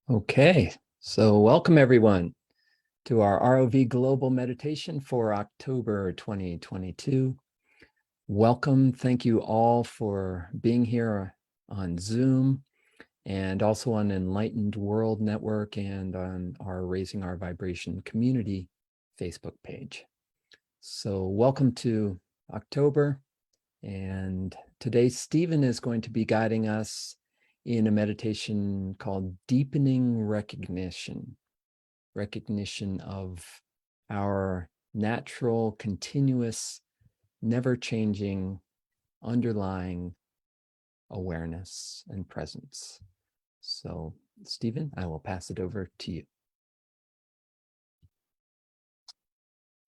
Okay, so welcome everyone to our ROV Global Meditation for October 2022. Welcome. Thank you all for being here on Zoom and also on Enlightened World Network and on our Raising Our Vibration community Facebook page. So welcome to October. And today Stephen is going to be guiding us in a meditation called Deepening Recognition, recognition of our natural, continuous, never-changing, underlying awareness and presence. So, Stephen, I will pass it over to you.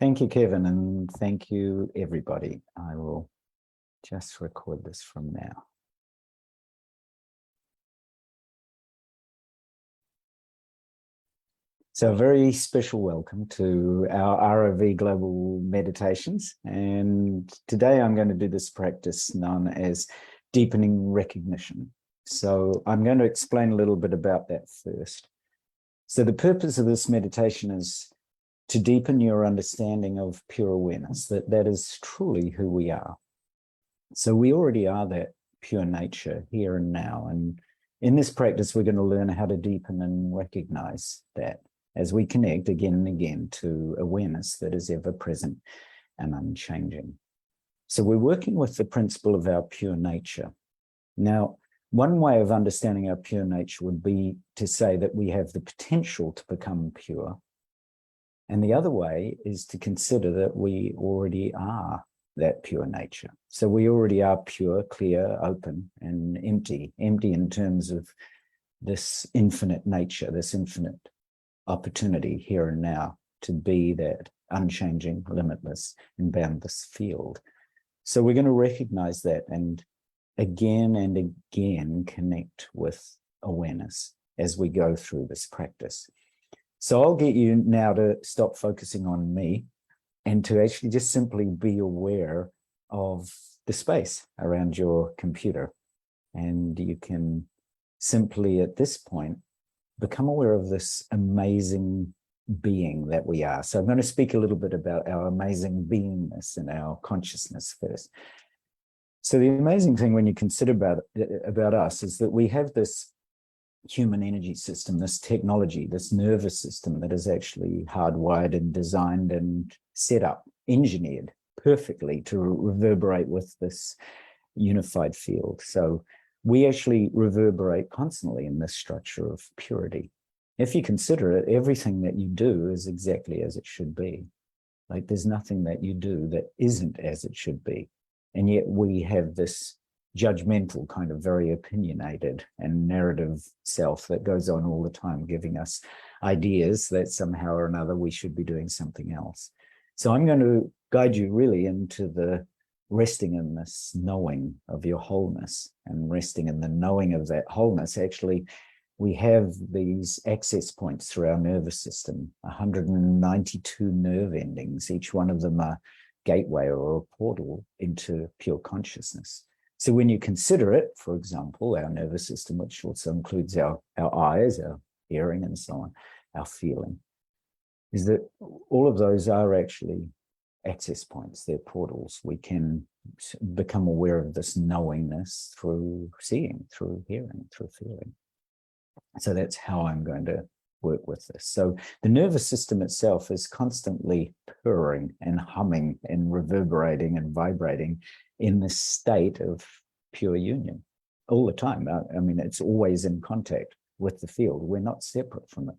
Thank you, Kevin, and thank you, everybody. I will just record this from now. So a very special welcome to our ROV Global Meditations. And today I'm going to do this practice known as Deepening Recognition. So I'm going to explain a little bit about that first. So the purpose of this meditation is to deepen your understanding of pure awareness, that is truly who we are. So we already are that pure nature here and now. And in this practice, we're going to learn how to deepen and recognize that as we connect again and again to awareness that is ever present and unchanging. So we're working with the principle of our pure nature. Now, one way of understanding our pure nature would be to say that we have the potential to become pure. And the other way is to consider that we already are that pure nature. So we already are pure, clear, open, and empty. Empty in terms of this infinite nature, this infinite opportunity here and now to be that unchanging, limitless, and boundless field. So we're going to recognize that and again connect with awareness as we go through this practice. So I'll get you now to stop focusing on me and to actually just simply be aware of the space around your computer. And you can simply at this point become aware of this amazing being that we are. So I'm going to speak a little bit about our amazing beingness and our consciousness first. So the amazing thing when you consider about us is that we have this human energy system, this technology, this nervous system that is actually hardwired and designed and set up, engineered perfectly to reverberate with this unified field. So we actually reverberate constantly in this structure of purity. If you consider it, everything that you do is exactly as it should be. Like there's nothing that you do that isn't as it should be. And yet we have this judgmental kind of very opinionated and narrative self that goes on all the time, giving us ideas that somehow or another we should be doing something else. So I'm going to guide you really into the resting in this knowing of your wholeness and resting in the knowing of that wholeness. Actually, we have these access points through our nervous system, 192 nerve endings, each one of them a gateway or a portal into pure consciousness. So when you consider it, for example, our nervous system, which also includes our eyes, our hearing, and so on, our feeling, is that all of those are actually access points, they're portals. We can become aware of this knowingness through seeing, through hearing, through feeling. So that's how I'm going to work with this. So the nervous system itself is constantly purring and humming and reverberating and vibrating in this state of pure union all the time. I mean, it's always in contact with the field. We're not separate from it.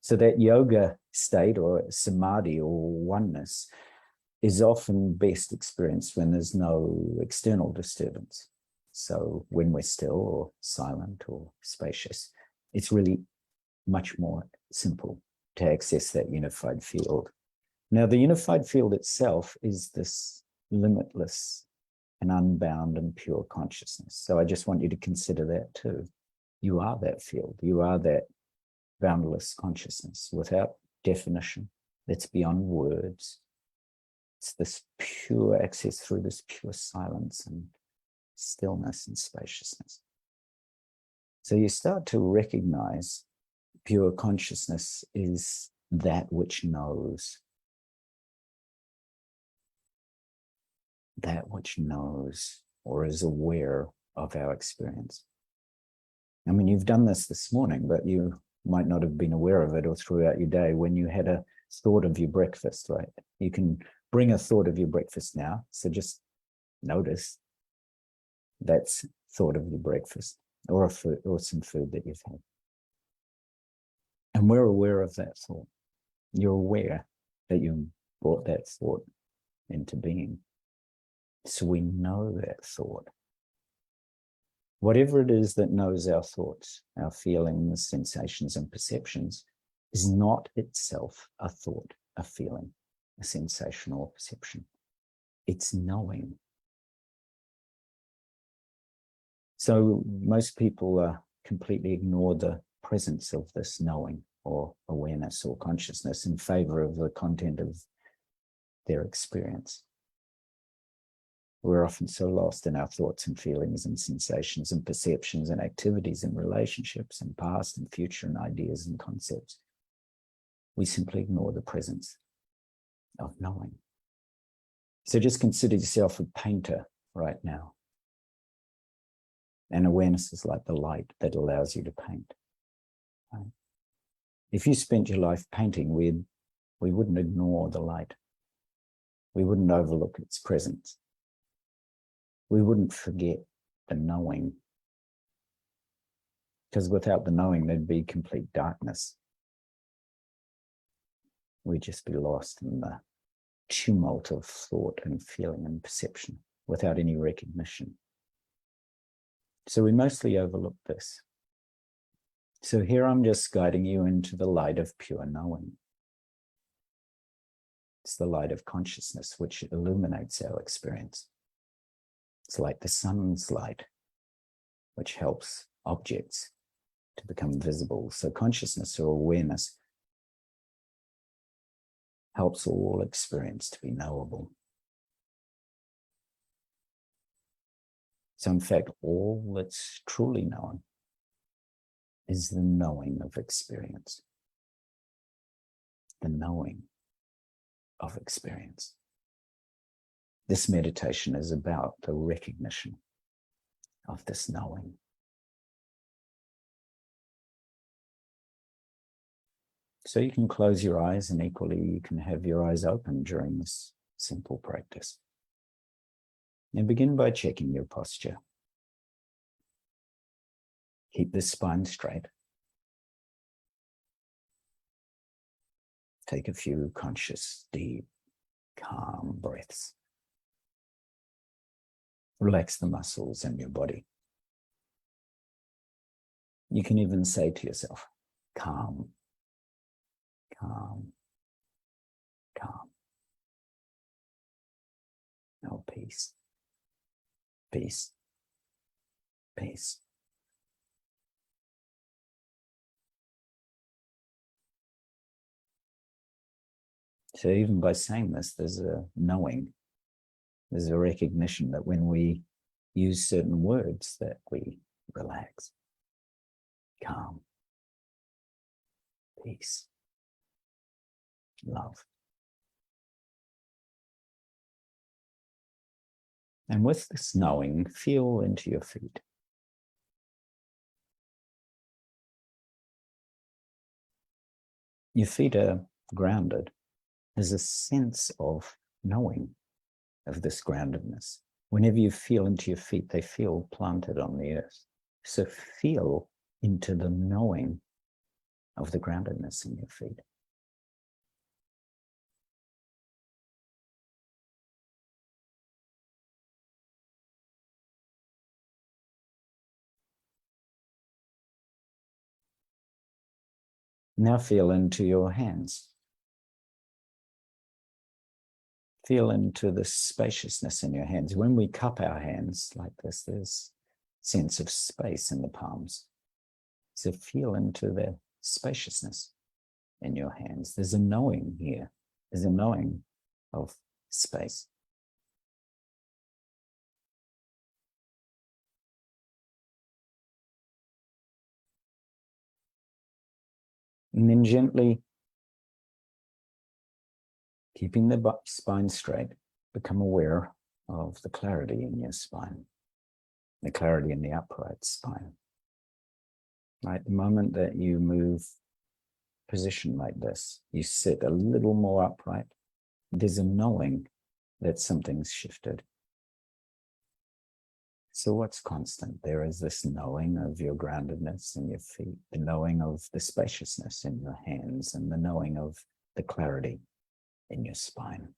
So that yoga state or samadhi or oneness is often best experienced when there's no external disturbance. So when we're still or silent or spacious, it's really much more simple to access that unified field. Now, the unified field itself is this limitless and unbound and pure consciousness. So I just want you to consider that too. You are that field. You are that boundless consciousness without definition. That's beyond words. It's this pure access through this pure silence and stillness and spaciousness. So you start to recognize Pure consciousness is that which knows. That which knows or is aware of our experience. I mean, you've done this morning, but you might not have been aware of it or throughout your day when you had a thought of your breakfast, right? You can bring a thought of your breakfast now. So just notice that's thought of your breakfast or some food that you've had. And we're aware of that thought. You're aware that you brought that thought into being. So we know that thought. Whatever it is that knows our thoughts, our feelings, sensations, and perceptions is not itself a thought, a feeling, a sensation or perception. It's knowing. So most people completely ignore the presence of this knowing or awareness or consciousness in favor of the content of their experience. We're often so lost in our thoughts and feelings and sensations and perceptions and activities and relationships and past and future and ideas and concepts. We simply ignore the presence of knowing. So just consider yourself a painter right now. And awareness is like the light that allows you to paint. Right? If you spent your life painting, we wouldn't ignore the light. We wouldn't overlook its presence. We wouldn't forget the knowing. Because without the knowing, there'd be complete darkness. We'd just be lost in the tumult of thought and feeling and perception without any recognition. So we mostly overlook this. So here I'm just guiding you into the light of pure knowing. It's the light of consciousness which illuminates our experience. It's like the sun's light, which helps objects to become visible. So consciousness or awareness helps all experience to be knowable. So in fact, all that's truly known is the knowing of experience. The knowing of experience. This meditation is about the recognition of this knowing. So you can close your eyes, and equally you can have your eyes open during this simple practice. And begin by checking your posture. Keep the spine straight. Take a few conscious, deep, calm breaths. Relax the muscles in your body. You can even say to yourself, calm, calm, calm. Oh, peace, peace, peace. So even by saying this, there's a knowing, there's a recognition that when we use certain words that we relax, calm, peace, love. And with this knowing, feel into your feet. Your feet are grounded. There's a sense of knowing of this groundedness. Whenever you feel into your feet, they feel planted on the earth. So feel into the knowing of the groundedness in your feet. Now feel into your hands. Feel into the spaciousness in your hands. When we cup our hands like this, there's a sense of space in the palms. So feel into the spaciousness in your hands. There's a knowing here. There's a knowing of space. And then gently, keeping the spine straight, become aware of the clarity in your spine, the clarity in the upright spine. Right, the moment that you move position like this, you sit a little more upright, there's a knowing that something's shifted. So what's constant? There is this knowing of your groundedness in your feet, the knowing of the spaciousness in your hands, and the knowing of the clarity in your spine.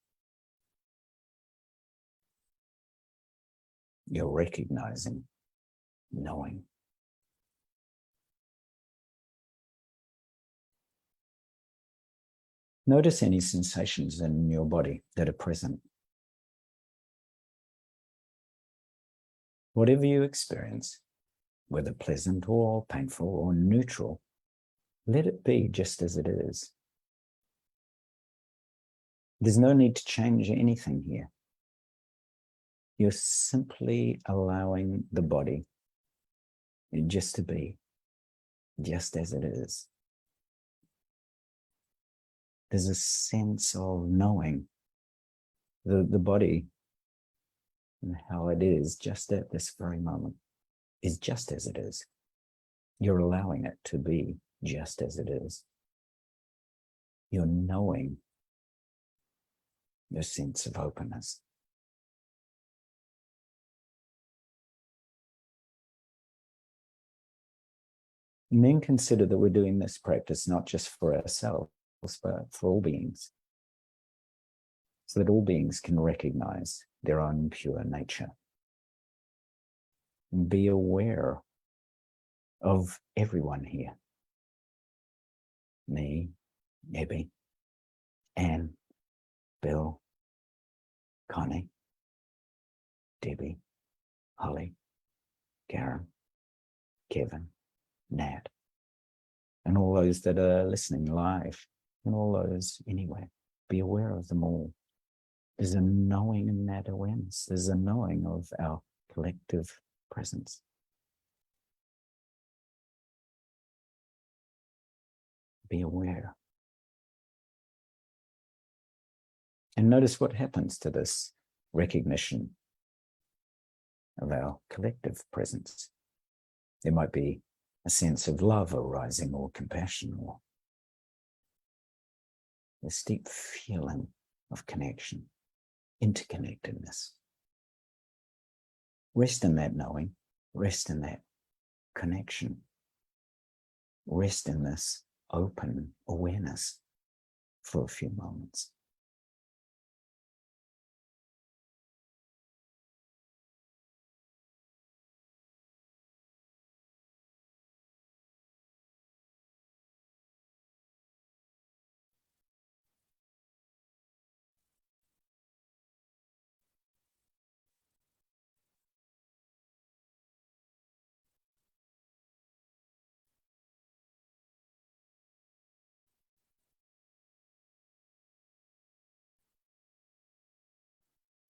You're recognizing, knowing. Notice any sensations in your body that are present. Whatever you experience, whether pleasant or painful or neutral, let it be just as it is. There's no need to change anything here. You're simply allowing the body just to be, just as it is. There's a sense of knowing the body and how it is just at this very moment is just as it is. You're allowing it to be just as it is. You're knowing your sense of openness. And then consider that we're doing this practice not just for ourselves, but for all beings, so that all beings can recognize their own pure nature. And be aware of everyone here. Me, Abby, Anne, Bill, Connie, Debbie, Holly, Karen, Kevin, Nat, and all those that are listening live, and all those anywhere. Be aware of them all. There's a knowing in that awareness. There's a knowing of our collective presence. Be aware. And notice what happens to this recognition of our collective presence. There might be a sense of love arising, or compassion, or this deep feeling of connection, interconnectedness. Rest in that knowing, rest in that connection, rest in this open awareness for a few moments.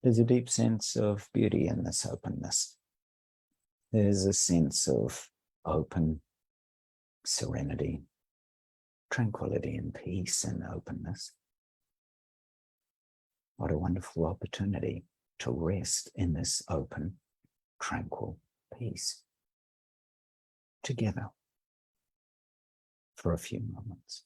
There's a deep sense of beauty in this openness. There's a sense of open serenity, tranquility, and peace and openness. What a wonderful opportunity to rest in this open, tranquil peace together for a few moments.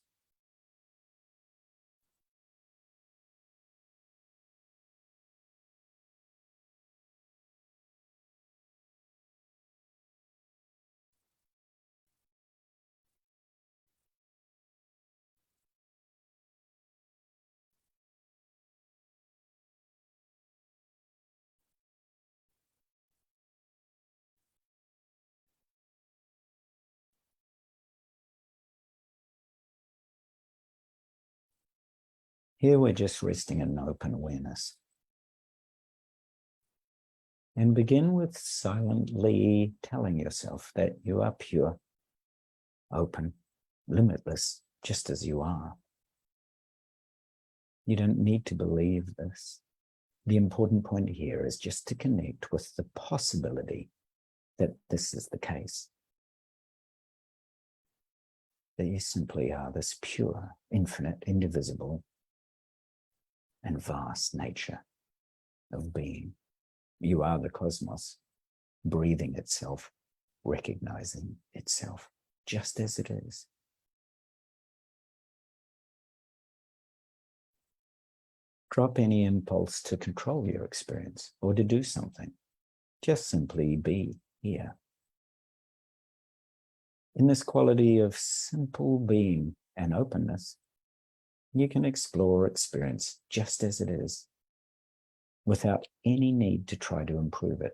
Here we're just resting in open awareness. And begin with silently telling yourself that you are pure, open, limitless, just as you are. You don't need to believe this. The important point here is just to connect with the possibility that this is the case. that you simply are this pure, infinite, indivisible, and vast nature of being. You are the cosmos, breathing itself, recognizing itself just as it is. Drop any impulse to control your experience or to do something. Just simply be here. In this quality of simple being and openness, you can explore experience just as it is, without any need to try to improve it.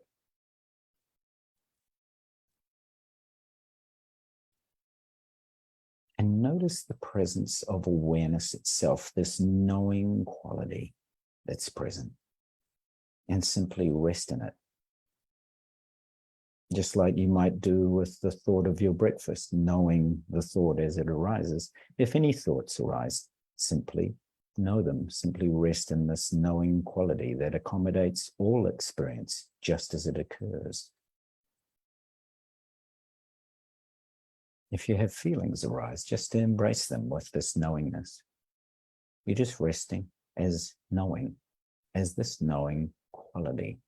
And notice the presence of awareness itself, this knowing quality that's present, and simply rest in it. Just like you might do with the thought of your breakfast, knowing the thought as it arises. If any thoughts arise, simply know them, simply rest in this knowing quality that accommodates all experience just as it occurs. If you have feelings arise, just embrace them with this knowingness. You're just resting as knowing, as this knowing quality.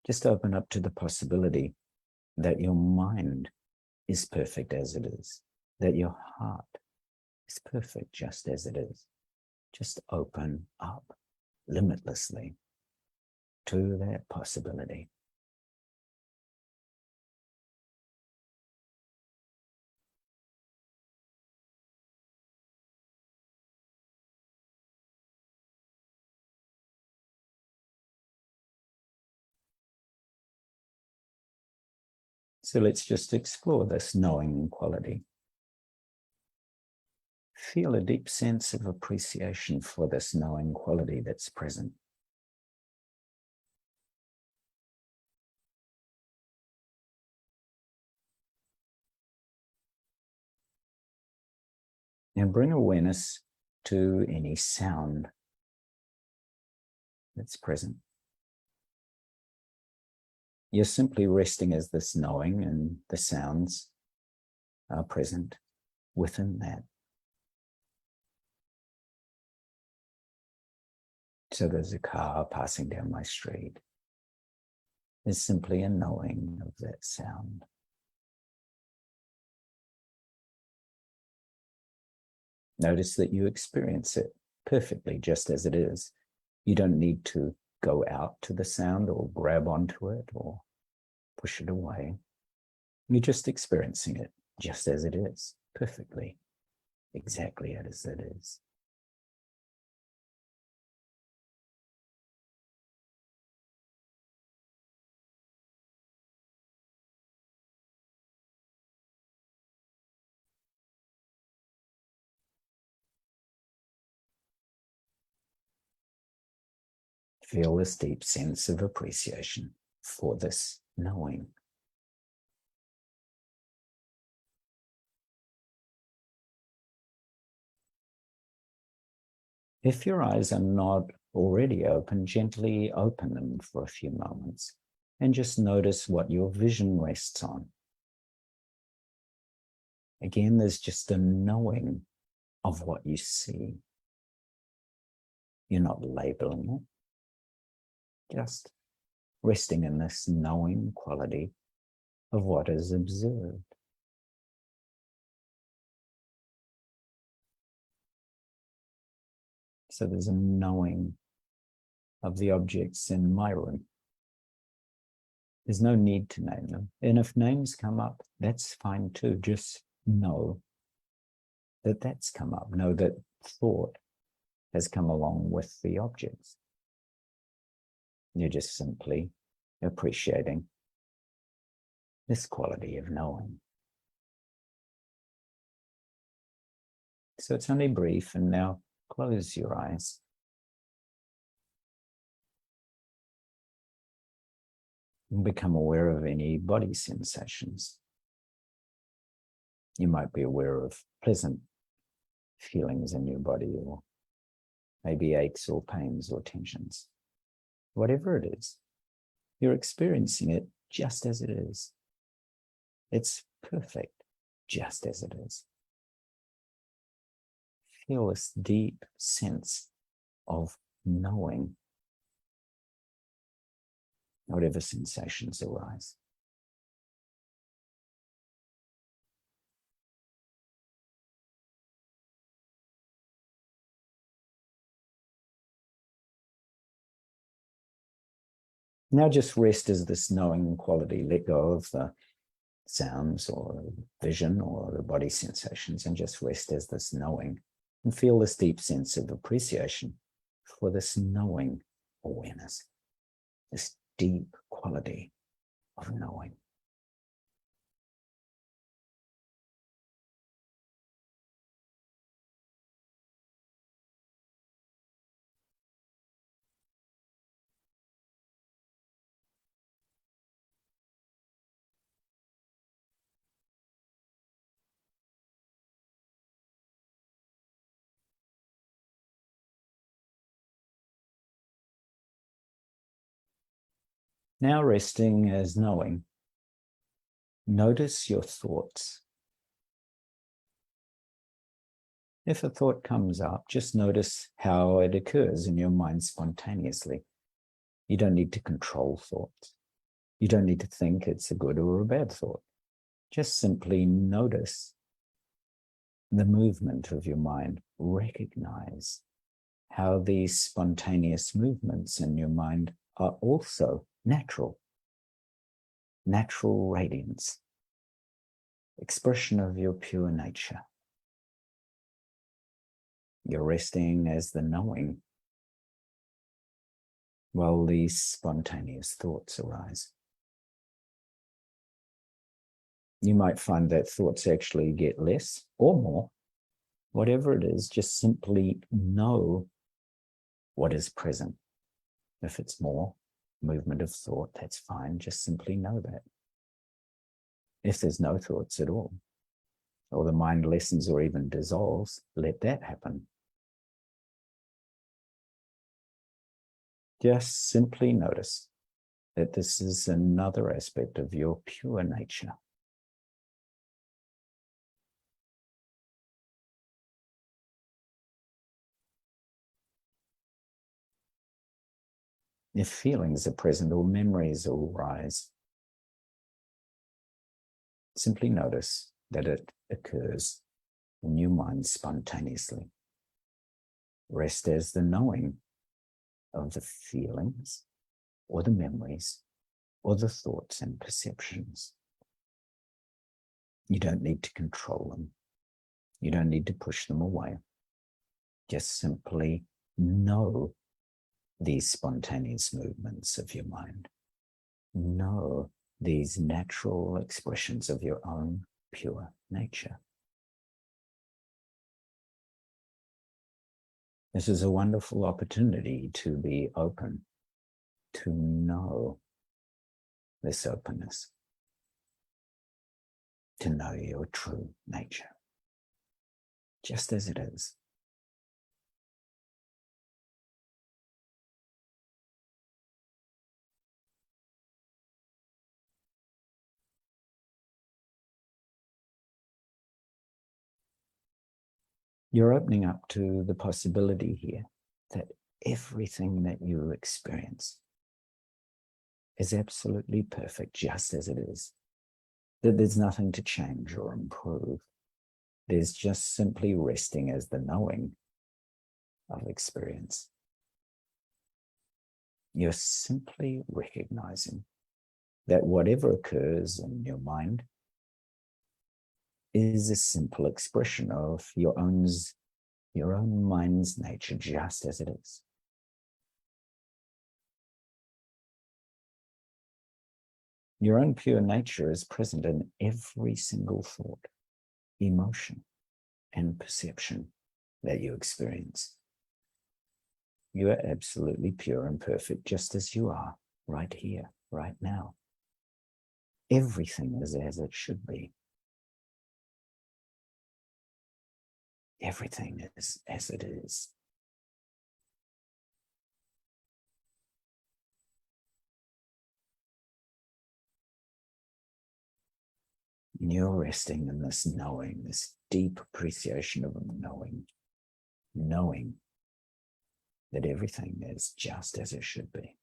Just open up to the possibility that your mind is perfect as it is, that your heart is perfect just as it is. Just open up limitlessly to that possibility. So let's just explore this knowing quality. Feel a deep sense of appreciation for this knowing quality that's present. And bring awareness to any sound that's present. You're simply resting as this knowing, and the sounds are present within that. So there's a car passing down my street. There's simply a knowing of that sound. Notice that you experience it perfectly just as it is. You don't need to go out to the sound or grab onto it or push it away. You're just experiencing it just as it is, perfectly, exactly as it is. Feel this deep sense of appreciation for this knowing. If your eyes are not already open, gently open them for a few moments and just notice what your vision rests on. Again, there's just a knowing of what you see. You're not labeling it, just resting in this knowing quality of what is observed. So there's a knowing of the objects in my room. There's no need to name them. And if names come up, that's fine too. Just know that that's come up. Know that thought has come along with the objects. You're just simply appreciating this quality of knowing. So it's only brief, and now close your eyes. And become aware of any body sensations. You might be aware of pleasant feelings in your body, or maybe aches or pains or tensions. Whatever it is, you're experiencing it just as it is. It's perfect just as it is. Feel this deep sense of knowing whatever sensations arise. Now just rest as this knowing quality. Let go of the sounds or vision or the body sensations and just rest as this knowing, and feel this deep sense of appreciation for this knowing awareness, this deep quality of knowing. Now resting as knowing, notice your thoughts. If a thought comes up, just notice how it occurs in your mind spontaneously. You don't need to control thoughts. You don't need to think it's a good or a bad thought. Just simply notice the movement of your mind. Recognize how these spontaneous movements in your mind are also natural radiance, expression of your pure nature. You're resting as the knowing while these spontaneous thoughts arise. You might find that thoughts actually get less or more. Whatever it is, just simply know what is present. If it's more movement of thought, that's fine. Just simply know that. If there's no thoughts at all, or the mind lessens or even dissolves, let that happen. Just simply notice that this is another aspect of your pure nature. If feelings are present or memories will rise, simply notice that it occurs in your mind spontaneously. Rest as the knowing of the feelings or the memories or the thoughts and perceptions. You don't need to control them. You don't need to push them away. Just simply know these spontaneous movements of your mind. Know these natural expressions of your own pure nature. This is a wonderful opportunity to be open, to know this openness, to know your true nature, just as it is. You're opening up to the possibility here that everything that you experience is absolutely perfect just as it is. That there's nothing to change or improve. There's just simply resting as the knowing of experience. You're simply recognizing that whatever occurs in your mind is a simple expression of your own mind's nature, just as it is. Your own pure nature is present in every single thought, emotion, and perception that you experience. You are absolutely pure and perfect, just as you are, right here, right now. Everything is as it should be. Everything is as it is. And you're resting in this knowing, this deep appreciation of knowing that everything is just as it should be.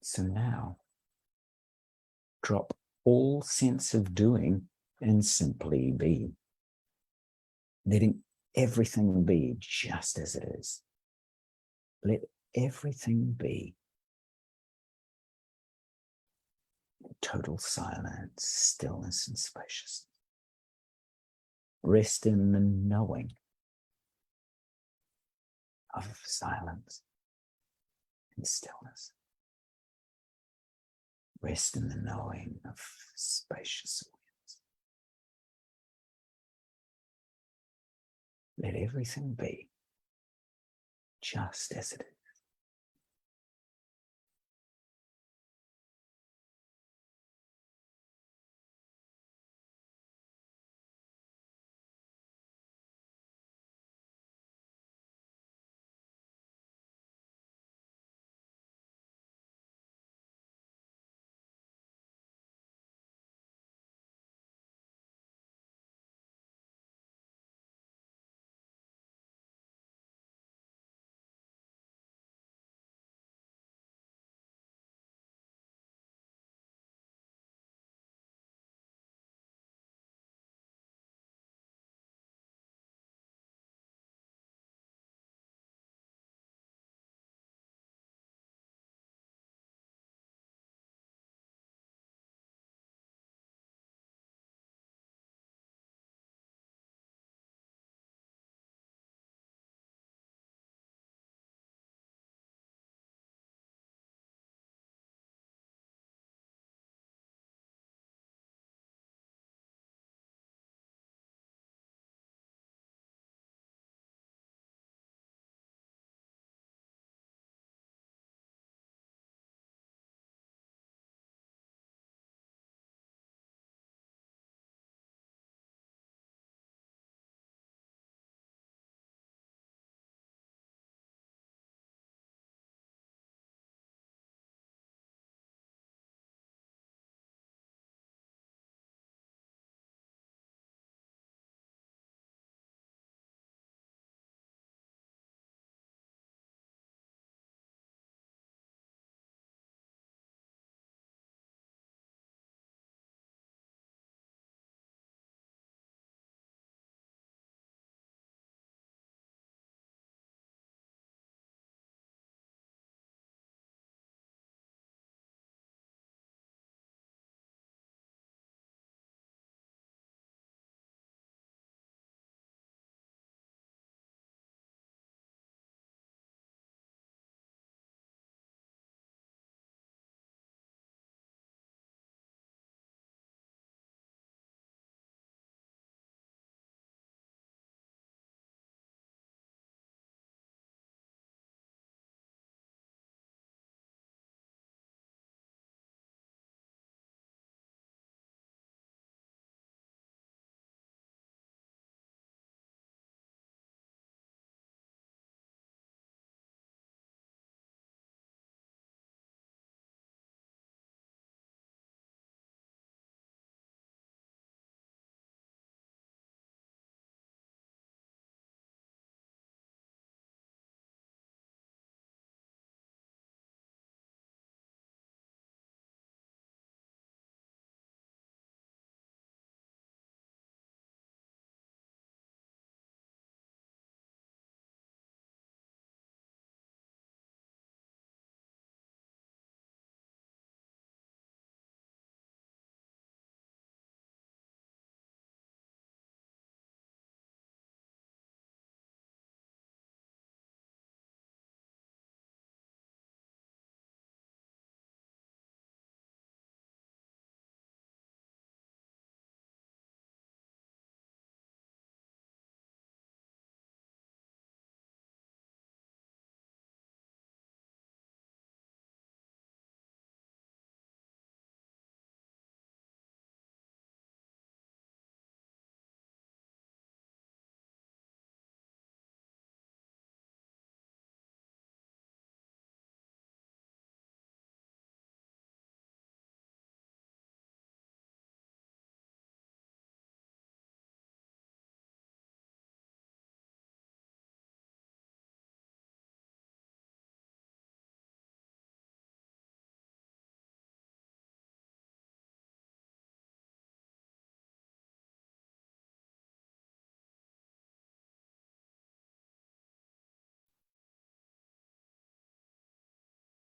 So now, drop all sense of doing and simply be. Letting everything be just as it is. Let everything be. Total silence, stillness, and spaciousness. Rest in the knowing of silence and stillness. Rest in the knowing of spacious awareness. Let everything be just as it is.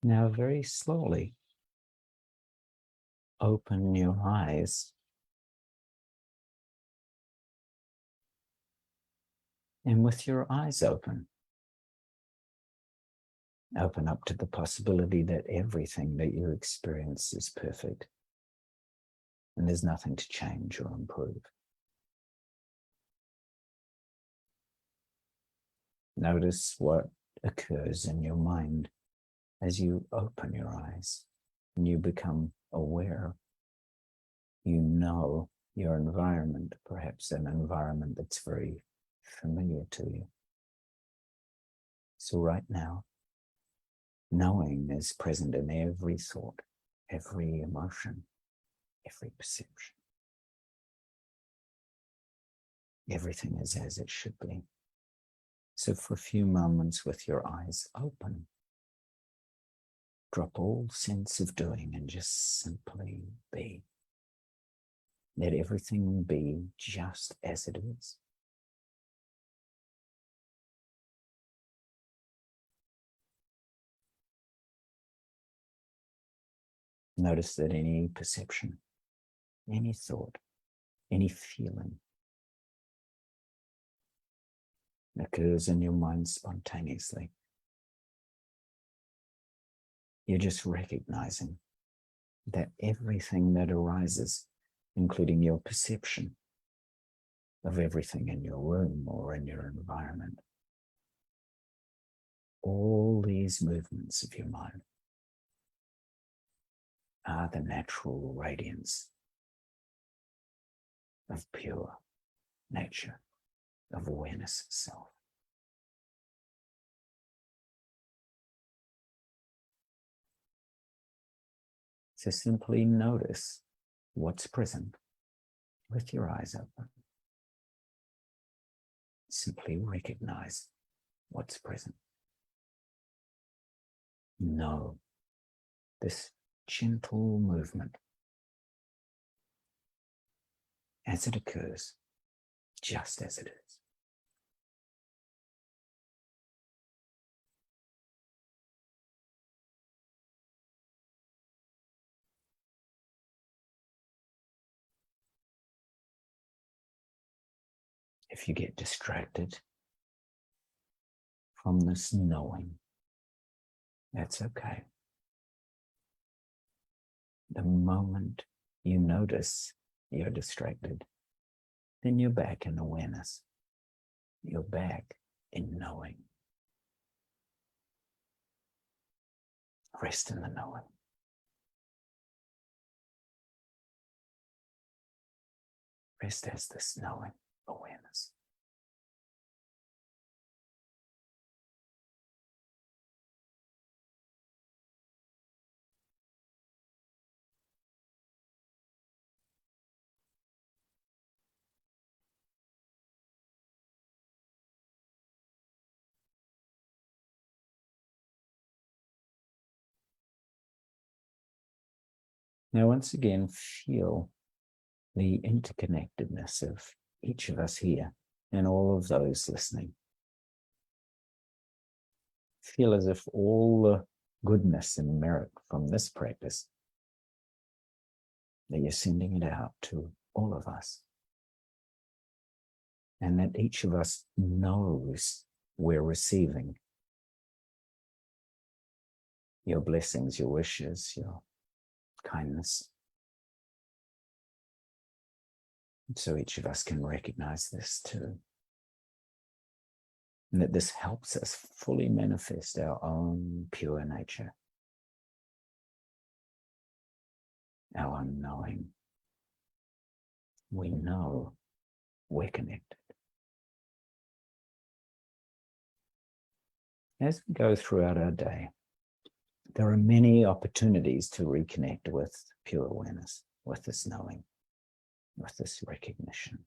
Now, very slowly, open your eyes. And with your eyes open up to the possibility that everything that you experience is perfect and there's nothing to change or improve. Notice what occurs in your mind as you open your eyes and you become aware. You know your environment, perhaps an environment that's very familiar to you. So right now, knowing is present in every thought, every emotion, every perception. Everything is as it should be. So for a few moments with your eyes open, drop all sense of doing and just simply be. Let everything be just as it is. Notice that any perception, any thought, any feeling occurs in your mind spontaneously. You're just recognizing that everything that arises, including your perception of everything in your room or in your environment, all these movements of your mind are the natural radiance of pure nature, of awareness itself. So simply notice what's present with your eyes open. Simply recognize what's present. Know this gentle movement as it occurs, just as it is. If you get distracted from this knowing, that's okay. The moment you notice you're distracted, then you're back in awareness. You're back in knowing. Rest in the knowing. Rest as this knowing awareness. Now, once again, feel the interconnectedness of each of us here and all of those listening. Feel as if all the goodness and merit from this practice, that you're sending it out to all of us. And that each of us knows we're receiving your blessings, your wishes, your kindness. So each of us can recognize this too. And that this helps us fully manifest our own pure nature, our own knowing. We know we're connected. As we go throughout our day, there are many opportunities to reconnect with pure awareness, with this knowing, with this recognition.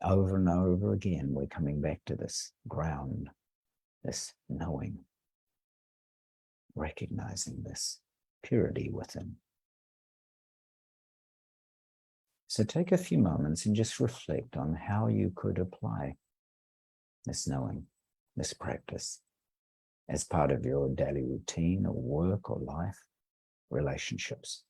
Over and over again, we're coming back to this ground, this knowing, recognizing this purity within. So take a few moments and just reflect on how you could apply this knowing, this practice as part of your daily routine or work or life, relationships.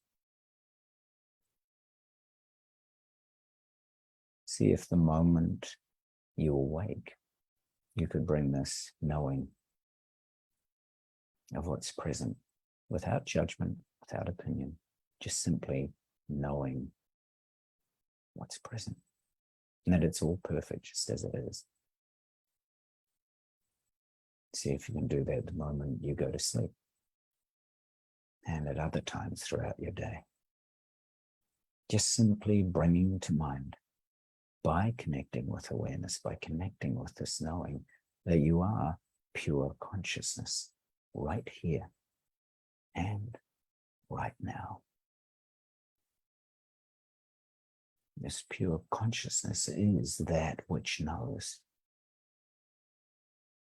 See if the moment you awake, you could bring this knowing of what's present without judgment, without opinion, just simply knowing what's present and that it's all perfect just as it is. See if you can do that the moment you go to sleep and at other times throughout your day. Just simply bringing to mind, by connecting with awareness, by connecting with this knowing that you are pure consciousness right here and right now. This pure consciousness is that which knows,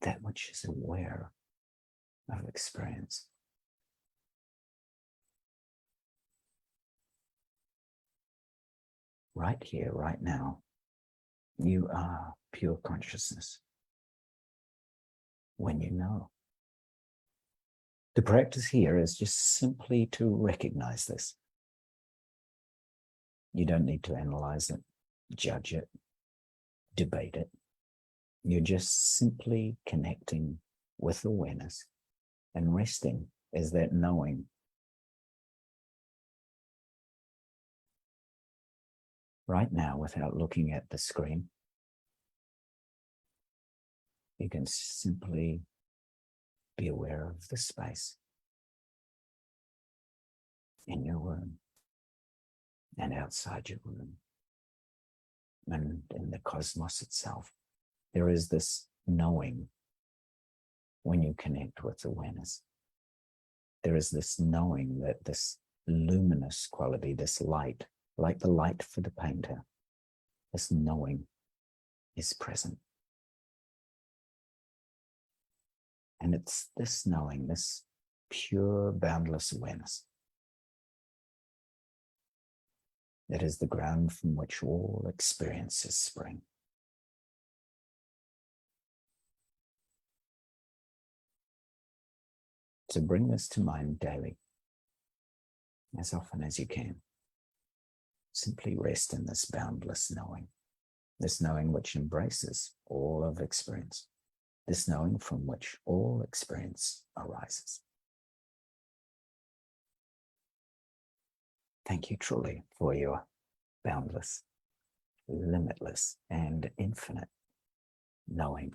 that which is aware of experience. Right here, right now, you are pure consciousness when you know. The practice here is just simply to recognize this. You don't need to analyze it, judge it, debate it. You're just simply connecting with awareness and resting as that knowing. Right now, without looking at the screen, you can simply be aware of the space in your room and outside your room and in the cosmos itself. There is this knowing when you connect with awareness. There is this knowing that this luminous quality, this light, like the light for the painter, this knowing is present. And it's this knowing, this pure, boundless awareness, that is the ground from which all experiences spring. So bring this to mind daily, as often as you can. Simply rest in this boundless knowing, this knowing which embraces all of experience, this knowing from which all experience arises. Thank you truly for your boundless, limitless, and infinite knowing,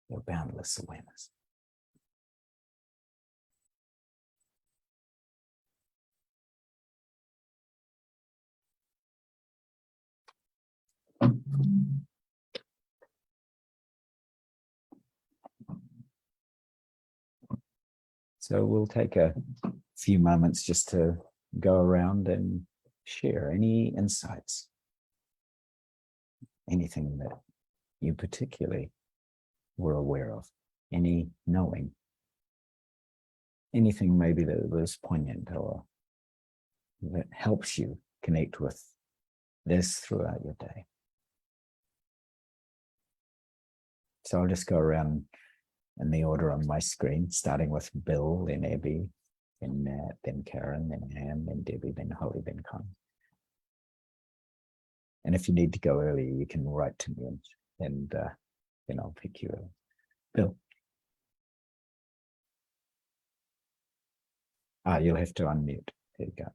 your boundless awareness. So we'll take a few moments just to go around and share any insights, anything that you particularly were aware of, any knowing, anything maybe that was poignant or that helps you connect with this throughout your day. So I'll just go around in the order on my screen, starting with Bill, then Abby, then Matt, then Karen, then Anne, then Debbie, then Holly, then Con. And if you need to go earlier, you can write to me and then I'll pick you up. Bill. You'll have to unmute. There you go.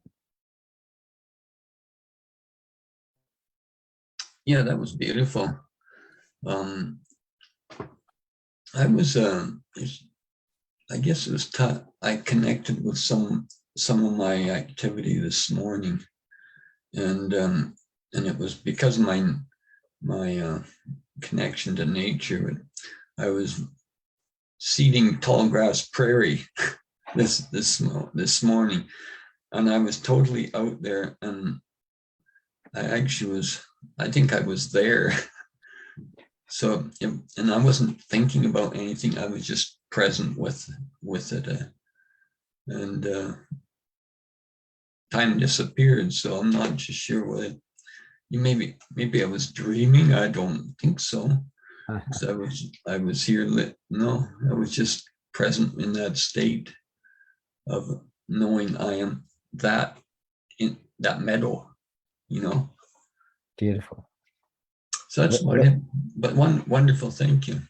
Yeah, that was beautiful. I was, I guess it was I connected with some of my activity this morning, and it was because of my connection to nature. I was seeding tall grass prairie this morning, and I was totally out there, and I think I was there. So, and I wasn't thinking about anything. I was just present with it, and time disappeared. So I'm not just sure what maybe I was dreaming. I don't think so. So I was here no, I was just present in that state of knowing I am that in that meadow, you know. Beautiful. So that's what but one wonderful, thank you.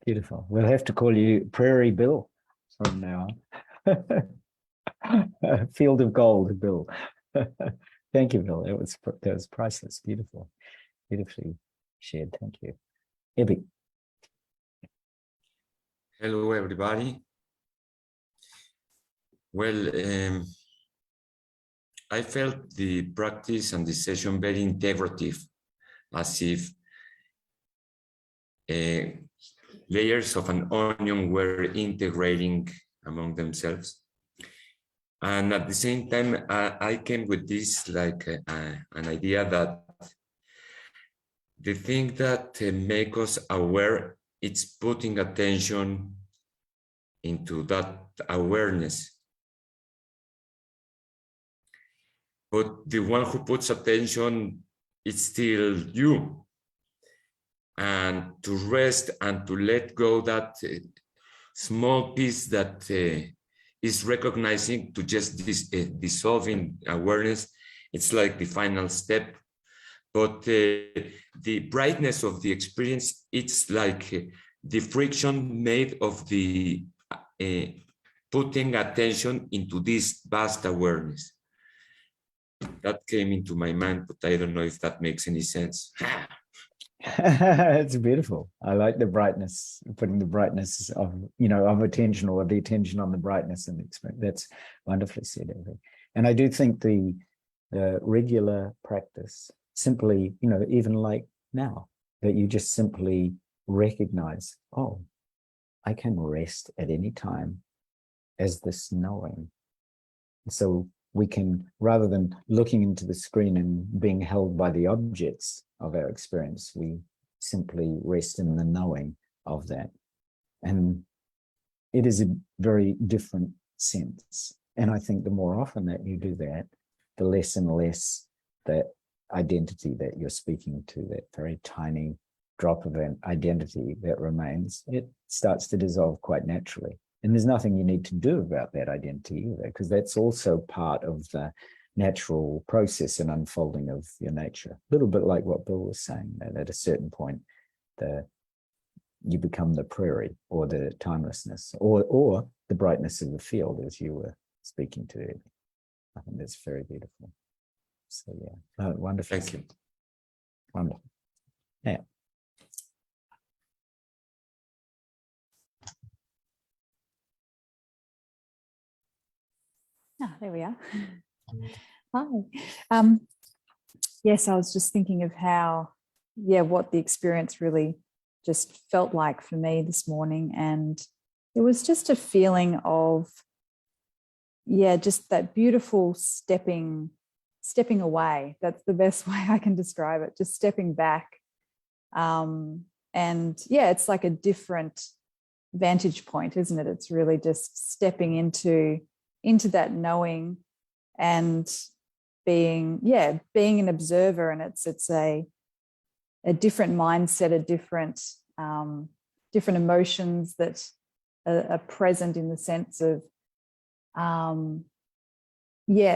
Beautiful. We'll have to call you Prairie Bill from now on. Field of Gold, Bill. Thank you, Bill. That was priceless. Beautiful. Beautifully shared. Thank you. Ebby. Hello, everybody. Well, I felt the practice and the session very integrative, as if layers of an onion were integrating among themselves. And at the same time, I came with this like an idea that the thing that make us aware, it's putting attention into that awareness. But the one who puts attention, it's still you. And to rest and to let go that small piece that is recognizing, to just dissolving awareness, it's like the final step. But the brightness of the experience, it's like the friction made of the putting attention into this vast awareness. That came into my mind, but I don't know if that makes any sense. It's beautiful. I like the brightness, putting the brightness of, of attention, or the attention on the brightness and the experience. That's wonderfully said, Evie. And I do think the regular practice, simply, even like now, that you just simply recognize, oh, I can rest at any time as this knowing. So we can, rather than looking into the screen and being held by the objects of our experience, we simply rest in the knowing of that. And it is a very different sense. And I think the more often that you do that, the less and less that identity that you're speaking to, that very tiny drop of an identity that remains, it starts to dissolve quite naturally. And there's nothing you need to do about that identity either, because that's also part of the natural process and unfolding of your nature. A little bit like what Bill was saying, that at a certain point, you become the prairie, or the timelessness, or the brightness of the field, as you were speaking to. I think that's very beautiful. So yeah, wonderful. Thank you. Wonderful. Yeah. Ah, there we are. Hi. Yes, I was just thinking of how, what the experience really just felt like for me this morning. And it was just a feeling of, just that beautiful stepping away. That's the best way I can describe it, just stepping back. And it's like a different vantage point, isn't it? It's really just stepping into that knowing and being an observer. And it's a different mindset, a different emotions that are present, in the sense of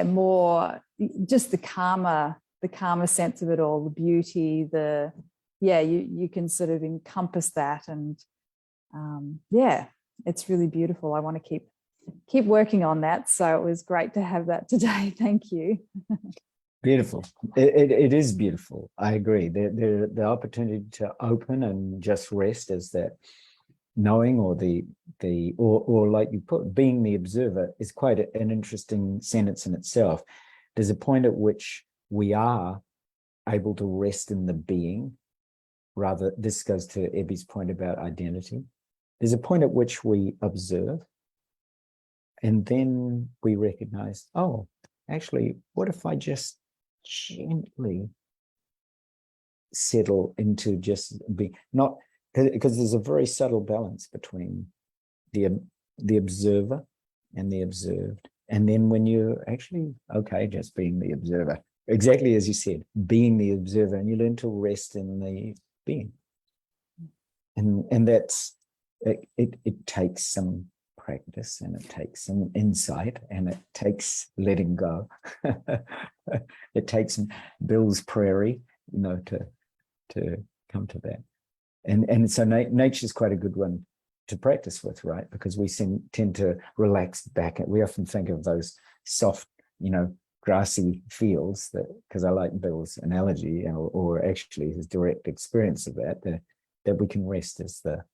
more just the calmer sense of it all, the beauty, you can sort of encompass that. And it's really beautiful. I want to keep working on that. So it was great to have that today. Thank you. Beautiful. It is beautiful. I agree. The opportunity to open and just rest as that knowing, or or like you put, being the observer, is quite an interesting sentence in itself. There's a point at which we are able to rest in the being. Rather, this goes to Ebby's point about identity. There's a point at which we observe, and then we recognize, oh, actually, what if I just gently settle into just being, not, because there's a very subtle balance between the observer and the observed. And then when you're actually, okay, just being the observer, exactly as you said, being the observer, and you learn to rest in the being. and that's it takes some practice, and it takes some insight, and it takes letting go. It takes Bill's Prairie, to come to that. And so nature is quite a good one to practice with, right? Because we tend to relax back. We often think of those soft, grassy fields, because I like Bill's analogy, or actually his direct experience of that we can rest as the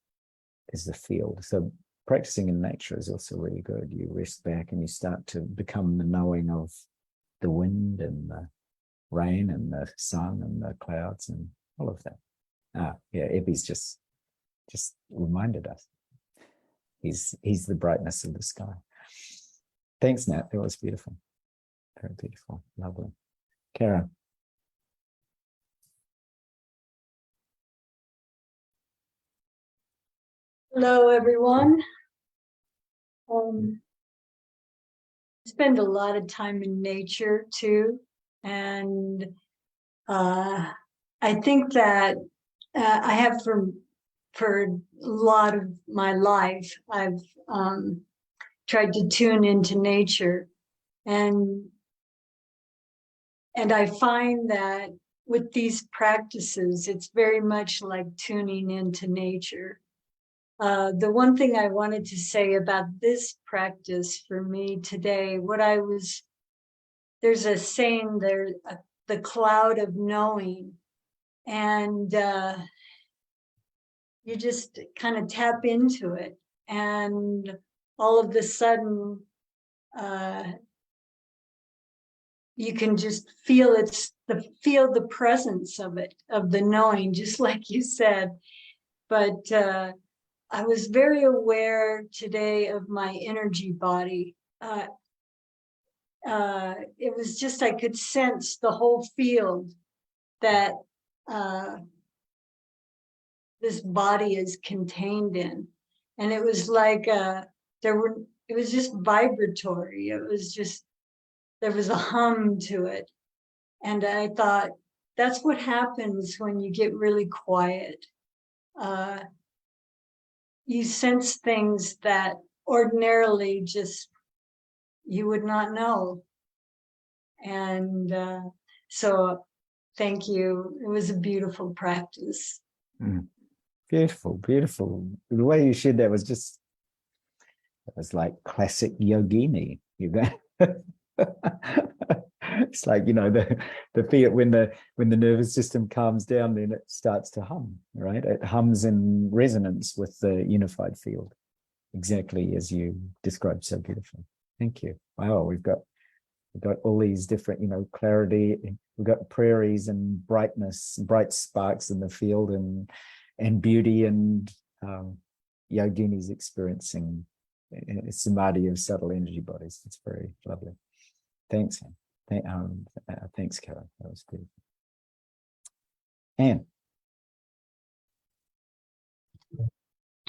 field. So practicing in nature is also really good. You rest back and you start to become the knowing of the wind and the rain and the sun and the clouds and all of that. Yeah, Ebby's just reminded us. He's the brightness of the sky. Thanks, Nat. That was beautiful. Very beautiful. Lovely. Karen. Hello, everyone. Spend a lot of time in nature too, and I think that I have for a lot of my life, I've tried to tune into nature, and I find that with these practices, it's very much like tuning into nature. The one thing I wanted to say about this practice for me today, there's a saying there, the cloud of knowing, and you just kind of tap into it, and all of a sudden, you can just feel the presence of it, of the knowing, just like you said. But I was very aware today of my energy body. It was just, I could sense the whole field that this body is contained in. And it was like, it was just vibratory. It was just, there was a hum to it. And I thought, that's what happens when you get really quiet. You sense things that ordinarily just you would not know. And so thank you. It was a beautiful practice. Beautiful, beautiful. The way you shared that was it was like classic yogini. It's like, the fear when the nervous system calms down, then it starts to hum, right? It hums in resonance with the unified field, exactly as you described so beautifully. Thank you. Wow, we've got all these different, clarity. We've got prairies and brightness, bright sparks in the field, and beauty, and yoginis experiencing samadhi of subtle energy bodies. It's very lovely. Thanks. Thanks, Karen. That was good. Anne.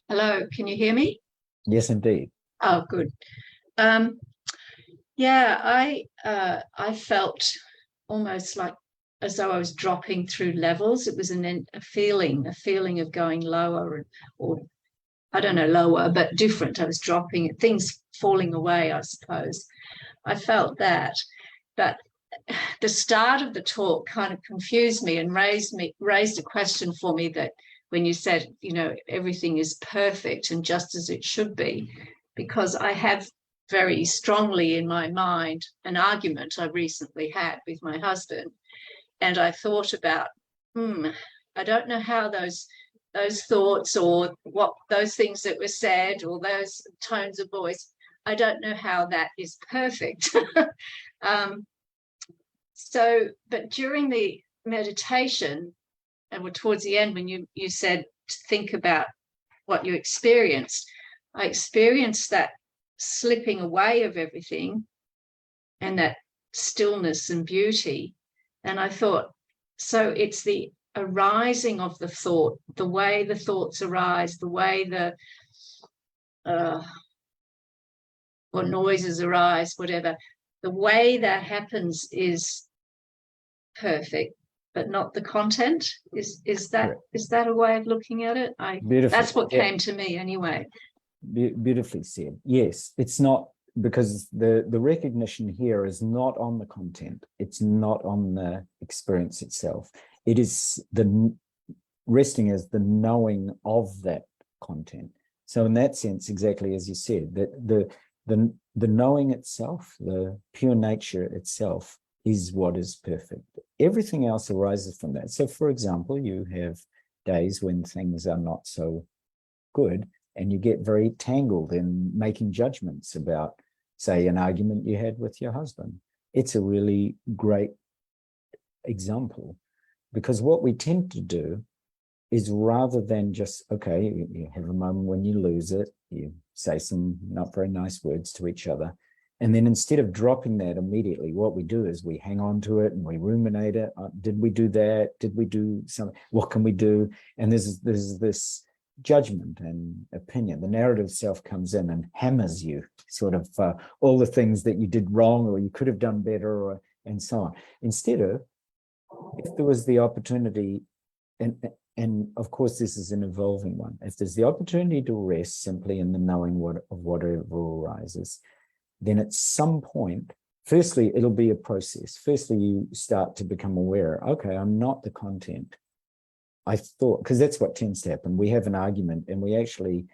Hello, can you hear me? Yes, indeed. Oh, good. Yeah, I felt almost like as though I was dropping through levels. It was a feeling of going lower, or I don't know, lower, but different. I was dropping, things falling away, I suppose. I felt that. But the start of the talk kind of confused me and raised a question for me, that when you said, everything is perfect and just as it should be, because I have very strongly in my mind an argument I recently had with my husband. And I thought about, I don't know how those thoughts, or what those things that were said, or those tones of voice, I don't know how that is perfect. But during the meditation, and towards the end, when you said to think about what you experienced, I experienced that slipping away of everything and that stillness and beauty. And I thought, so it's the arising of the thought, the way the thoughts arise, the way or noises arise, whatever, the way that happens is perfect. but not the content. Is that Correct. is that a way of looking at it? Beautiful. That's what Yeah. came to me anyway. Beautifully said. Yes, it's not, because the recognition here is not on the content. It's not on the experience itself. It is the resting as the knowing of that content. So in that sense, exactly as you said, that the knowing itself, the pure nature itself, is what is perfect. Everything else arises from that. So for example, you have days when things are not so good, and you get very tangled in making judgments about, say, an argument you had with your husband. It's a really great example, because what we tend to do is, rather than just, okay, you have a moment when you lose it, you say some not very nice words to each other, and then instead of dropping that immediately, what we do is we hang on to it and we ruminate it. Did we do that? Did we do something? What can we do? And there's this judgment and opinion. The narrative self comes in and hammers you, sort of all the things that you did wrong or you could have done better, and so on. Instead of, if there was the opportunity, and of course this is an evolving one, if there's the opportunity to rest simply in the knowing of whatever arises, then at some point, firstly, it'll be a process. Firstly, you start to become aware, okay, I'm not the content. I thought, because that's what tends to happen. We have an argument and we actually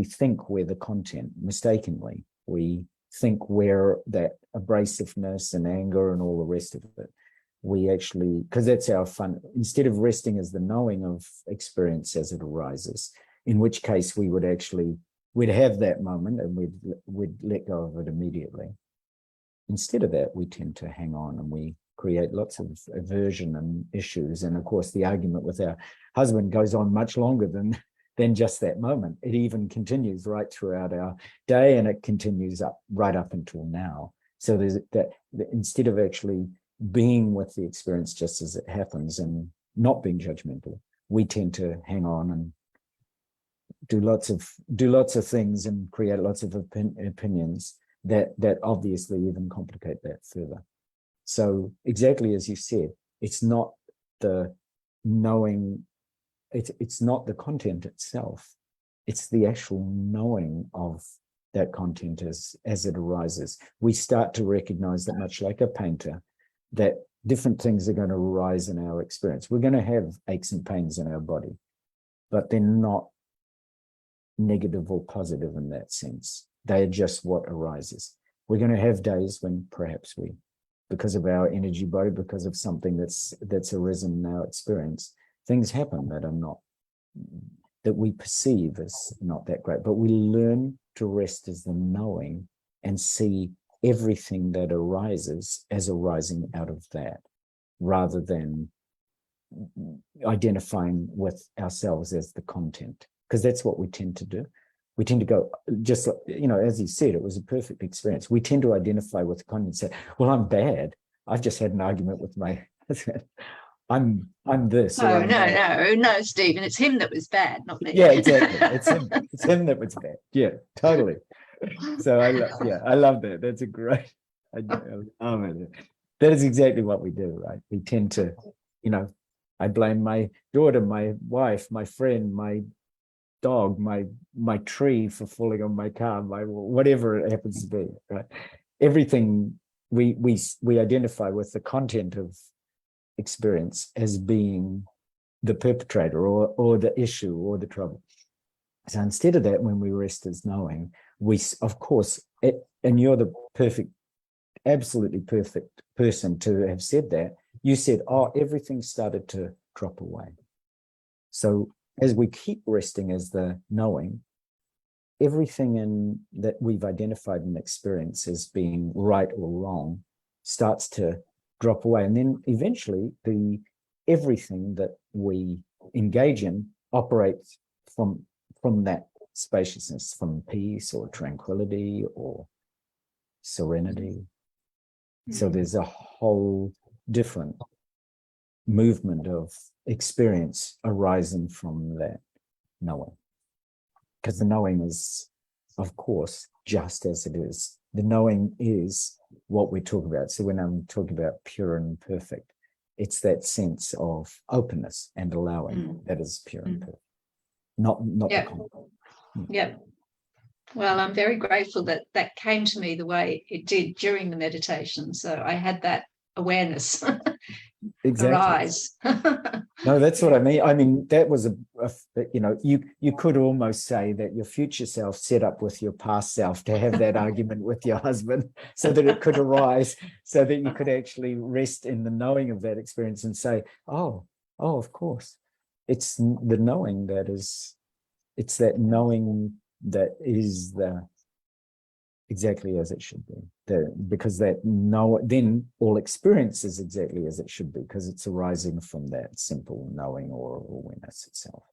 think we're the content mistakenly. We think we're that abrasiveness and anger and all the rest of it. We actually, because that's our fun, instead of resting as the knowing of experience as it arises, in which case we would actually, we'd have that moment and we'd let go of it immediately. Instead of that, we tend to hang on and we create lots of aversion and issues. And of course, the argument with our husband goes on much longer than just that moment. It even continues right throughout our day, and it continues right up until now. So there's that, instead of actually being with the experience just as it happens and not being judgmental, we tend to hang on and do lots of things and create lots of opinions that obviously even complicate that further. So exactly as you said, it's not the knowing, it's not the content itself, it's the actual knowing of that content as it arises. We start to recognize that, much like a painter, that different things are going to arise in our experience. We're going to have aches and pains in our body, but they're not negative or positive in that sense. They are just what arises. We're going to have days when perhaps we, because of our energy body, because of something that's arisen in our experience, things happen that are not, that we perceive as not that great. But we learn to rest as the knowing and see everything that arises as arising out of that, rather than identifying with ourselves as the content, because that's what we tend to do. We tend to go, just, as he said, it was a perfect experience. We tend to identify with the content and say, well, I'm bad. I've just had an argument with my husband. I'm this. No, Stephen, it's him that was bad, not me. Yeah, exactly. It's him that was bad. Yeah, totally. So I love that. That's a great, that is exactly what we do, right? We tend to, I blame my daughter, my wife, my friend, my dog, my tree for falling on my car, my whatever it happens to be, right? Everything we identify with the content of experience as being the perpetrator or the issue or the trouble. So instead of that, when we rest as knowing, we, of course, and you're the absolutely perfect person to have said that. You said, everything started to drop away. So as we keep resting as the knowing, everything that we've identified in experience as being right or wrong starts to drop away. And then eventually everything that we engage in operates from that spaciousness, from peace or tranquility or serenity. So there's a whole different movement of experience arising from that knowing. Because the knowing is, of course, just as it is. The knowing is what we're talking about. So when I'm talking about pure and perfect, it's that sense of openness and allowing that is pure and perfect. Not Yeah. the content. Yeah. Well, I'm very grateful that that came to me the way it did during the meditation. So I had that awareness Exactly. arise. No, that's what I mean. I mean, that was you know, you could almost say that your future self set up with your past self to have that argument with your husband so that it could arise, so that you could actually rest in the knowing of that experience and say, oh, of course. It's the knowing that is, it's that knowing that is the exactly as it should be. Because that then all experience is exactly as it should be, because it's arising from that simple knowing or awareness itself.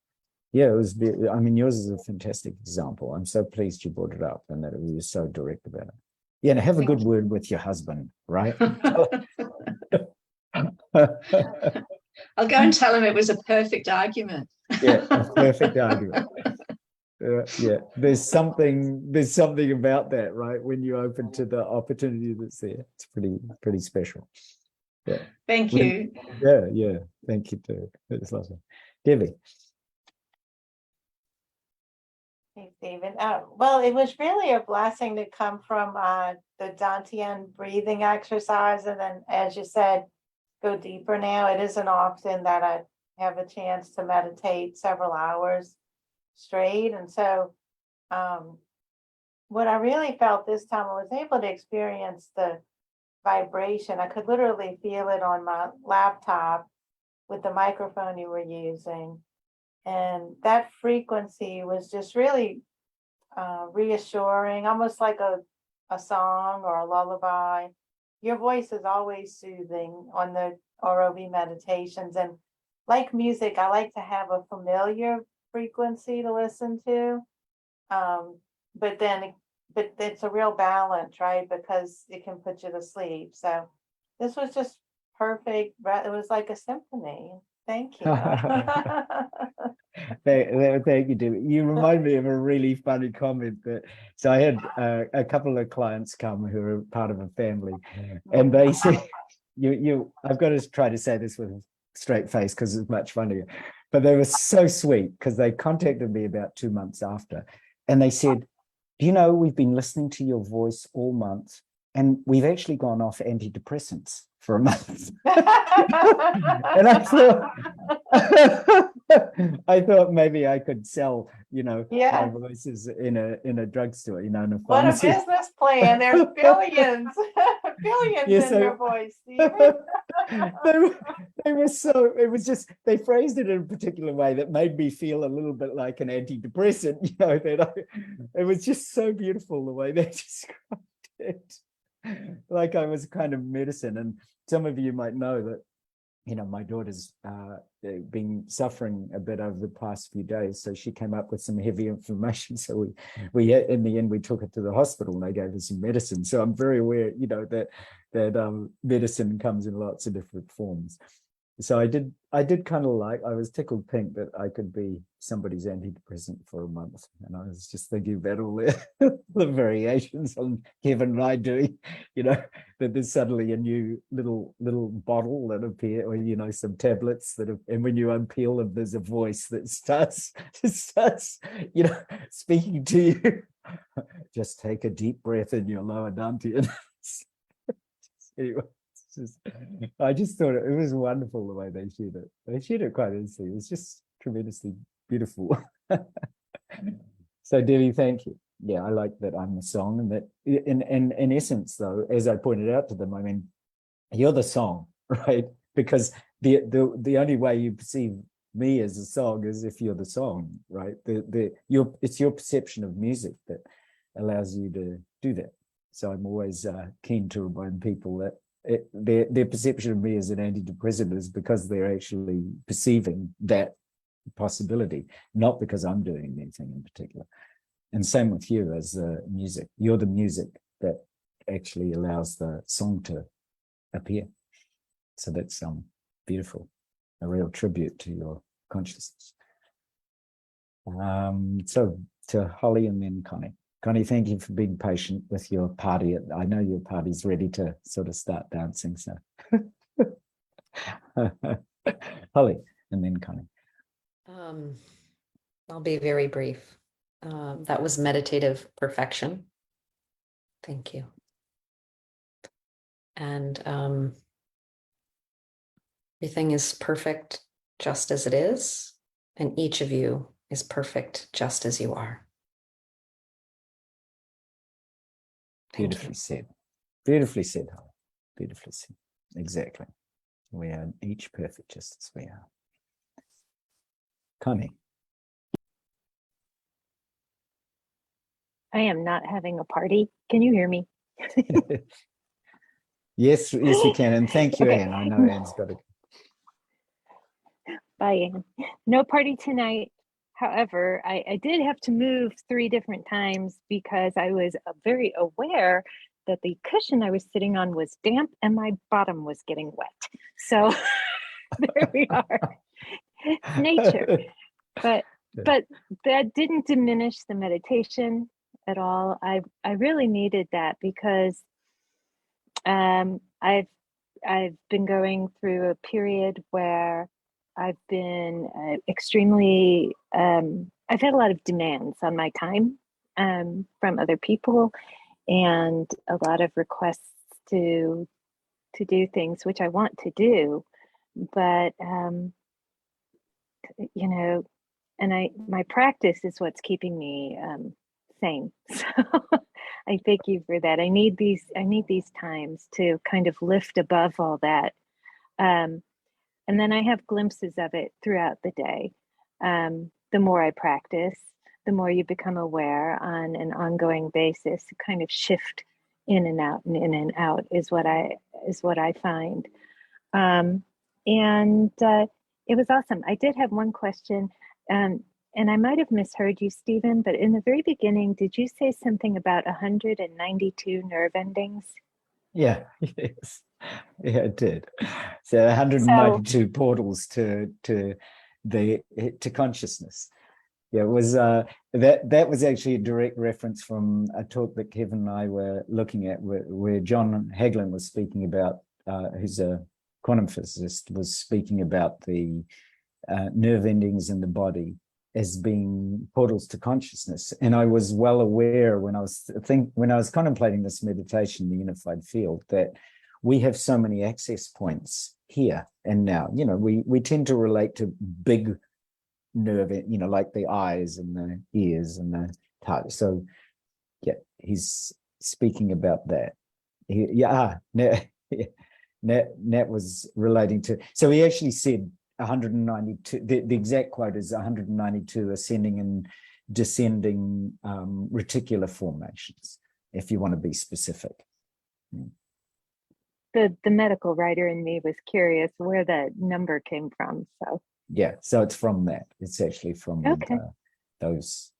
Yeah, it was. I mean, yours is a fantastic example. I'm so pleased you brought it up and that you were so direct about it. Yeah, and have a good word with your husband, right? I'll go and tell him it was a perfect argument. Yeah, a perfect argument. Yeah, there's something about that, right? When you open to the opportunity that's there, it's pretty special. Yeah. Thank you. Yeah. Thank you too. It's lovely. Debbie. Hey, Stephen. Well, it was really a blessing to come from the Dantian breathing exercise, and then, as you said, go deeper now. It isn't often that I have a chance to meditate several hours straight. And so what I really felt this time, I was able to experience the vibration. I could literally feel it on my laptop with the microphone you were using. And that frequency was just really reassuring, almost like a song or a lullaby. Your voice is always soothing on the ROV meditations. And like music, I like to have a familiar frequency to listen to, but it's a real balance, right? Because it can put you to sleep. So this was just perfect. It was like a symphony. Thank you. Thank you, Debbie. You remind me of a really funny comment so I had a couple of clients come who are part of a family, and they said, I've got to try to say this with a straight face because it's much funnier. But they were so sweet because they contacted me about 2 months after, and they said, you know, we've been listening to your voice all month, and we've actually gone off antidepressants for a month. And I thought maybe I could sell, my voices in a drugstore, in a What a pharmacy. business plan. There's billions in your voice, Stephen. They were so, it was just, they phrased it in a particular way that made me feel a little bit like an antidepressant, it was just so beautiful the way they described it. Like I was kind of medicine. And some of you might know that, my daughter's been suffering a bit over the past few days. So she came up with some heavy inflammation. So we in the end, we took her to the hospital and they gave her some medicine. So I'm very aware, that medicine comes in lots of different forms. So I did kind of I was tickled pink that I could be somebody's antidepressant for a month. And I was just thinking about all the variations on Kevin and I doing, that there's suddenly a new little bottle that appear, or, some tablets and when you unpeel them, there's a voice that starts, speaking to you. Just take a deep breath in your lower dantian. Anyway. I just thought it was wonderful the way they shoot it. They shoot it quite easily. It was just tremendously beautiful. So Debbie, thank you. Yeah, I like that I'm the song, and that in essence, though, as I pointed out to them, I mean, you're the song, right? Because the only way you perceive me as a song is if you're the song, right? It's your perception of music that allows you to do that. So I'm always keen to remind people that their perception of me as an antidepressant is because they're actually perceiving that possibility, not because I'm doing anything in particular. And same with you as music. You're the music that actually allows the song to appear. So that's beautiful, a real tribute to your consciousness. So to Holly and then Connie. Connie, thank you for being patient with your party. I know your party's ready to sort of start dancing, so Holly, and then Connie. I'll be very brief. That was meditative perfection. Thank you. And everything is perfect just as it is, and each of you is perfect just as you are. Thank Beautifully you. said. Beautifully said, Holly. Beautifully said. Exactly. We are each perfect just as we are. Connie. I am not having a party. Can you hear me? Yes, we can. And thank you, Okay. Anne. I know Anne's got it. Bye, Anne. No party tonight. However, I did have to move 3 different times because I was very aware that the cushion I was sitting on was damp and my bottom was getting wet. So there we are. It's nature. But that didn't diminish the meditation at all. I really needed that because I've been going through a period where I've been extremely I've had a lot of demands on my time from other people, and a lot of requests to do things which I want to do, but you know, and my practice is what's keeping me sane. So I thank you for that. I need these times to kind of lift above all that. And then I have glimpses of it throughout the day. The more I practice, the more you become aware on an ongoing basis, kind of shift in and out and in and out is what I find. And it was awesome. I did have one question, and I might have misheard you, Stephen, but in the very beginning, did you say something about 192 nerve endings? Yeah, yes. Yeah, it did. So 192 portals to consciousness. Yeah, it was that was actually a direct reference from a talk that Kevin and I were looking at, where John Hagelin was speaking about, who's a quantum physicist, was speaking about the nerve endings in the body as being portals to consciousness. And I was well aware when I was contemplating this meditation, the unified field, that we have so many access points here and now. You know, we tend to relate to big nerve, you know, like the eyes and the ears and the touch. So yeah, he's speaking about that. Nat was relating to, so he actually said 192, the exact quote is 192 ascending and descending reticular formations, if you want to be specific. The medical writer in me was curious where that number came from. So yeah, so it's from that. It's actually from those.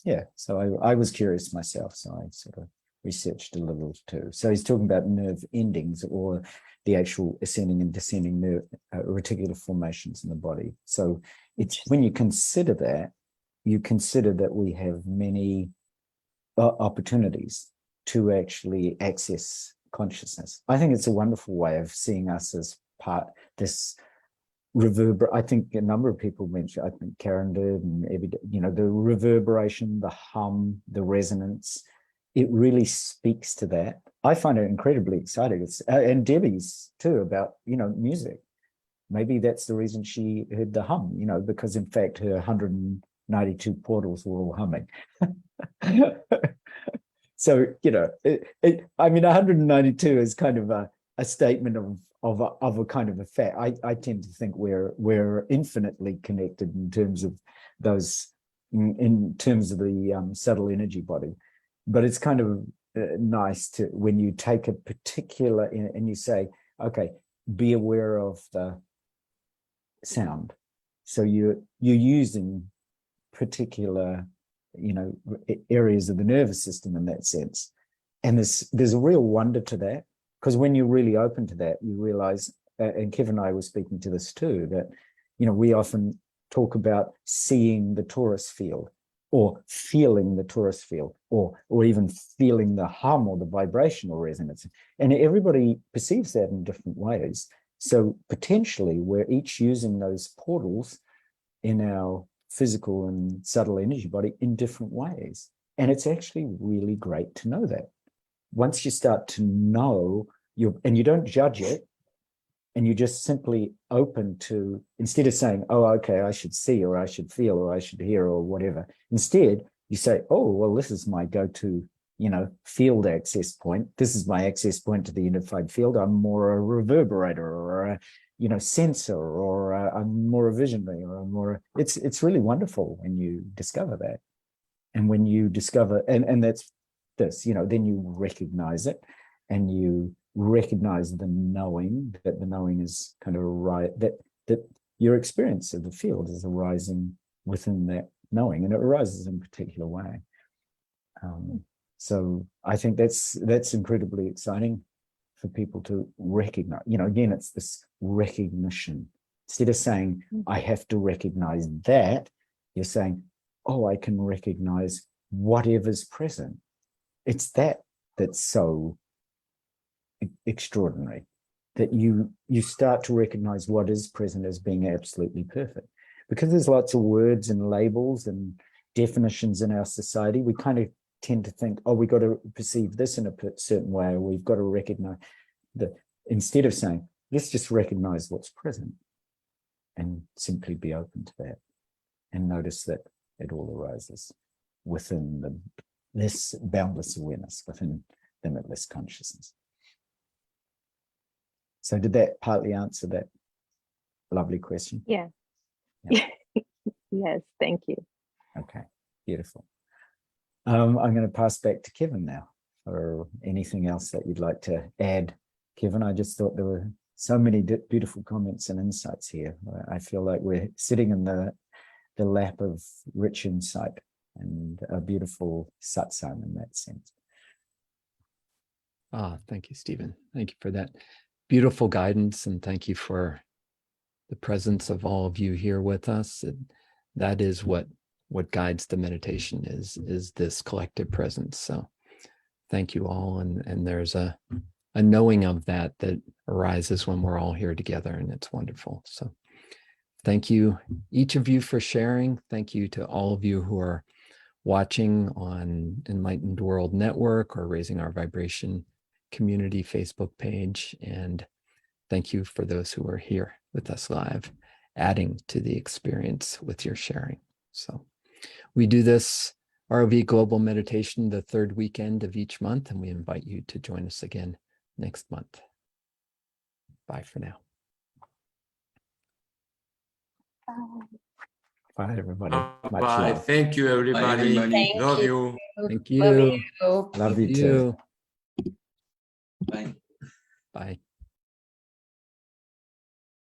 Yeah, so I was curious myself, so I sort of researched a little too. So he's talking about nerve endings, or the actual ascending and descending nerve reticular formations in the body. So it's when you consider that, we have many opportunities to actually access consciousness. I think it's a wonderful way of seeing us as part this I think a number of people mentioned, I think Karen did, and you know, the reverberation, the hum, the resonance, it really speaks to that. I find it incredibly exciting. It's and Debbie's too, about, you know, music. Maybe that's the reason she heard the hum, you know, because in fact her 192 portals were all humming. So, you know, I mean, 192 is kind of a statement of a kind of a fact. I tend to think we're infinitely connected in terms of those, in terms of the subtle energy body. But it's kind of nice to, when you take a particular, and you say, okay, be aware of the sound. So you're using particular, you know, areas of the nervous system in that sense. And there's a real wonder to that, because when you're really open to that, you realize, and Kevin and I were speaking to this too, that, you know, we often talk about seeing the torus field, or feeling the torus field, or even feeling the hum or the vibrational resonance. And everybody perceives that in different ways. So potentially we're each using those portals in our physical and subtle energy body in different ways. And it's actually really great to know that. Once you start to know, and you don't judge it, and you're just simply open to, instead of saying, oh, okay, I should see, or I should feel, or I should hear, or whatever. Instead, you say, oh, well, this is my go-to, field access point. This is my access point to the unified field. I'm more a reverberator, or a, sensor, or I'm more a visionary, or I'm more. It's really wonderful when you discover that, and when you discover, and that's this, then you recognize it, and you recognize the knowing, that the knowing is kind of right, that your experience of the field is arising within that knowing, and it arises in a particular way. So I think that's incredibly exciting for people to recognize. Again, it's this recognition. Instead of saying, I have to recognize that, you're saying, oh, I can recognize whatever's present. It's that's so extraordinary, that you start to recognize what is present as being absolutely perfect. Because there's lots of words and labels and definitions in our society, we kind of tend to think, oh, we've got to perceive this in a certain way, or we've got to recognize that, instead of saying, let's just recognize what's present and simply be open to that, and notice that it all arises within this boundless awareness, within limitless consciousness. So did that partly answer that lovely question? Yeah. Yes, thank you. Okay, beautiful. I'm going to pass back to Kevin now for anything else that you'd like to add. Kevin, I just thought there were so many beautiful comments and insights here. I feel like we're sitting in the lap of rich insight and a beautiful satsang in that sense. Thank you, Stephen. Thank you for that beautiful guidance, and thank you for the presence of all of you here with us. That is what guides the meditation, is this collective presence. So thank you all, and there's a knowing of that arises when we're all here together, and it's wonderful. So thank you, each of you, for sharing. Thank you to all of you who are watching on Enlightened World Network or Raising Our Vibration Community Facebook page, and thank you for those who are here with us live, adding to the experience with your sharing. So we do this ROV Global Meditation the third weekend of each month, and we invite you to join us again next month. Bye for now. Bye, everybody. Much Bye. love. Thank you, everybody. everybody. Love you. Thank you. Love you too. Bye. Bye.